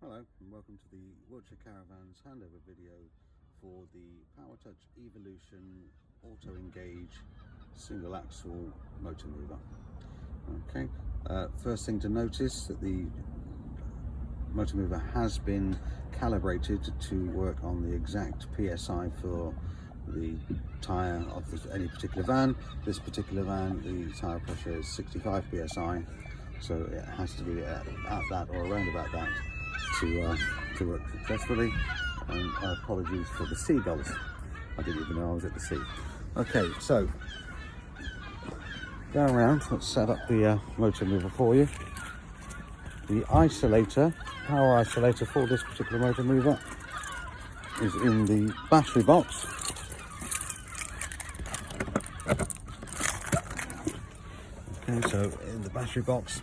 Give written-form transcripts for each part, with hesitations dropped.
Hello and welcome to the Wiltshire Caravans handover video for the Powrtouch Evolution Auto Engage single axle motor mover. Okay, first thing to notice that the motor mover has been calibrated to work on the exact PSI for the tyre of any particular van. This particular van, the tyre pressure is 65 PSI, so it has to be at that or around about that to work successfully. And apologies for the seagulls, I didn't even know I was at the sea. Okay, so going around, let's set up the motor mover for you. The isolator, power isolator for this particular motor mover is in the battery box. Okay, so in the battery box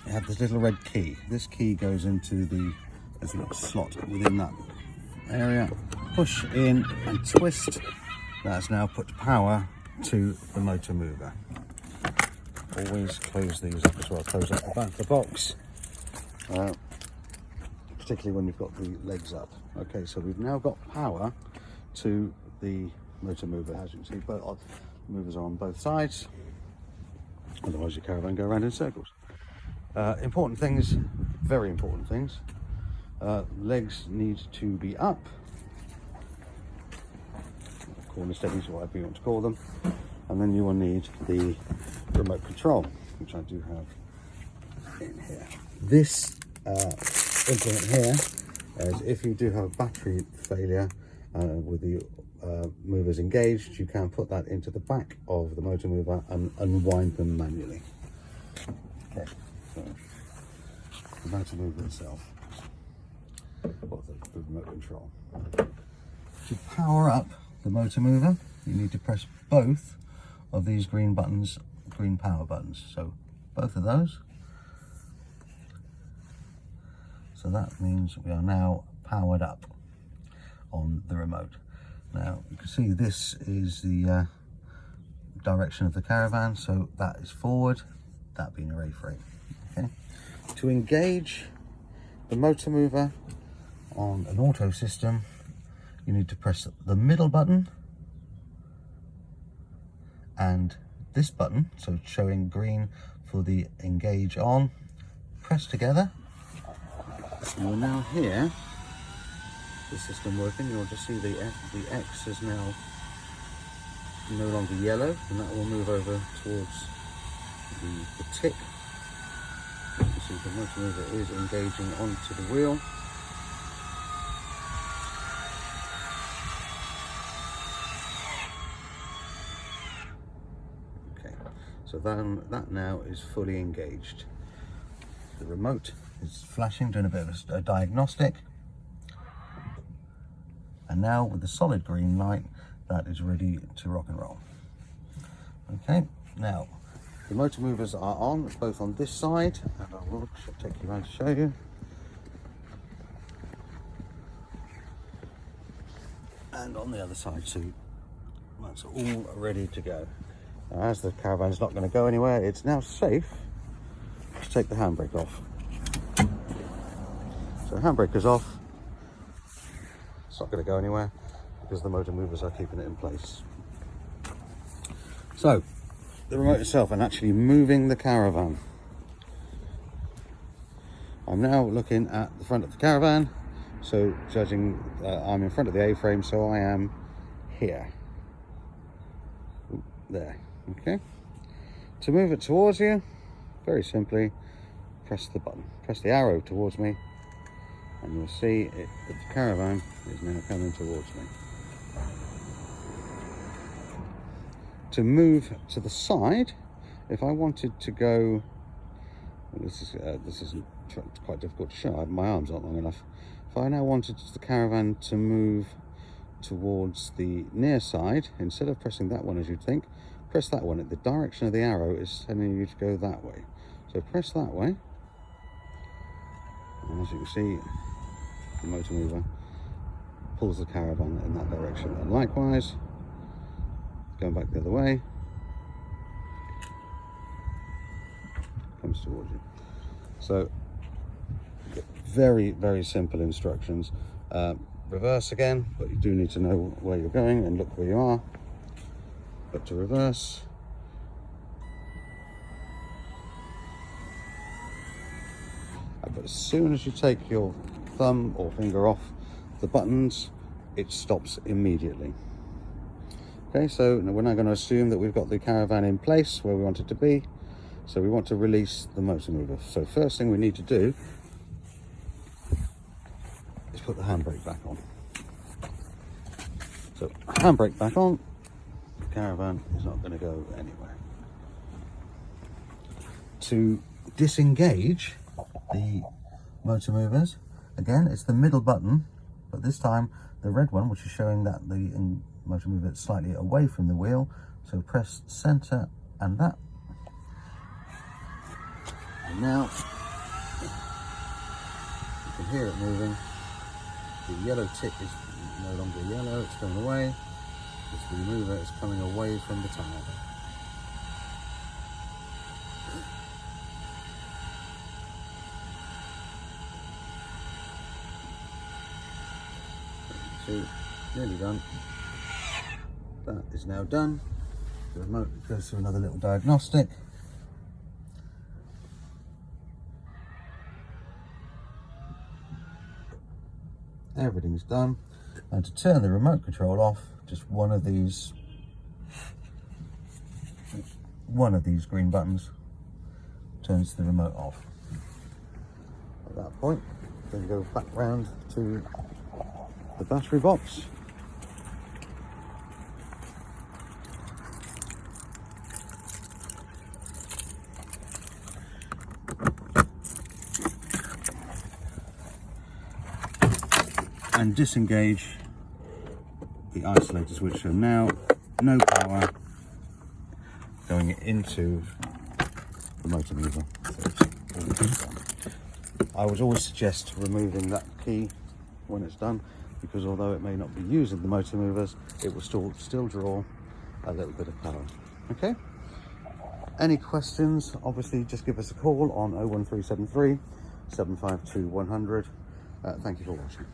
you have this little red key. This key goes into there's a little slot within that area. Push in and twist. That's now put power to the motor mover. Always close these up as well. Close up the back of the box, particularly when you've got the legs up. Okay, so we've now got power to the motor mover. As you can see, both movers are on both sides. Otherwise, your caravan go around in circles. Important things, very important things. Legs need to be up. Corner steadies, whatever you want to call them. And then you will need the remote control, which I do have in here. This implement here is if you do have battery failure with the movers engaged, you can put that into the back of the motor mover and unwind them manually. Okay, so the motor mover itself, or the remote control. To power up the motor mover, you need to press both of these green buttons, green power buttons. So both of those. So that means we are now powered up on the remote. Now you can see this is the direction of the caravan, so that is forward, that being array free. Okay. To engage the motor mover on an auto system, you need to press the middle button and this button, so showing green for the engage on, press together. And we're now here, the system working. You'll just see the X is now no longer yellow, and that will move over towards the tick. You can see the motor mover is engaging onto the wheel. So that now is fully engaged. The remote is flashing, doing a bit of a diagnostic. And now with the solid green light, that is ready to rock and roll. Okay, now the motor movers are on, both on this side, and I will take you around to show you. And on the other side too. That's all ready to go. Now, as the caravan is not going to go anywhere, it's now safe to take the handbrake off. So handbrake is off. It's not going to go anywhere because the motor movers are keeping it in place. So the remote itself and actually moving the caravan. I'm now looking at the front of the caravan. So judging, I'm in front of the A-frame, so I am here. Ooh, there. Okay, to move it towards you, very simply press the button, press the arrow towards me, and you'll see the caravan is now coming towards me. To move to the side, if I wanted to go, this is quite difficult to show, my arms aren't long enough. If I now wanted the caravan to move towards the near side, instead of pressing that one as you'd think, press that one. The direction of the arrow is telling you to go that way. So press that way. And as you can see, the motor mover pulls the caravan in that direction. And likewise, going back the other way, comes towards you. So get very, very simple instructions. Reverse again, but you do need to know where you're going and look where you are. But to reverse, but as soon as you take your thumb or finger off the buttons, it stops immediately. Okay, so now we're now going to assume that we've got the caravan in place where we want it to be. So we want to release the motor mover. So first thing we need to do is put the handbrake back on. So handbrake back on, the caravan is not going to go anywhere. To disengage the motor movers, again, it's the middle button, but this time the red one, which is showing that the motor mover is slightly away from the wheel. So press center and that. And now you can hear it moving. The yellow tick is no longer yellow, it's going away. The mover is coming away from the tire. So, nearly done. That is now done. The remote goes through another little diagnostic. Everything's done. And to turn the remote control off, just one of these green buttons turns the remote off. At that point, then go back round to the battery box. And disengage the isolators, which are now no power going into the motor mover. I would always suggest removing that key when it's done, because although it may not be using the motor movers, it will still draw a little bit of power. Okay? Any questions, obviously just give us a call on 01373 752 100. Thank you for watching.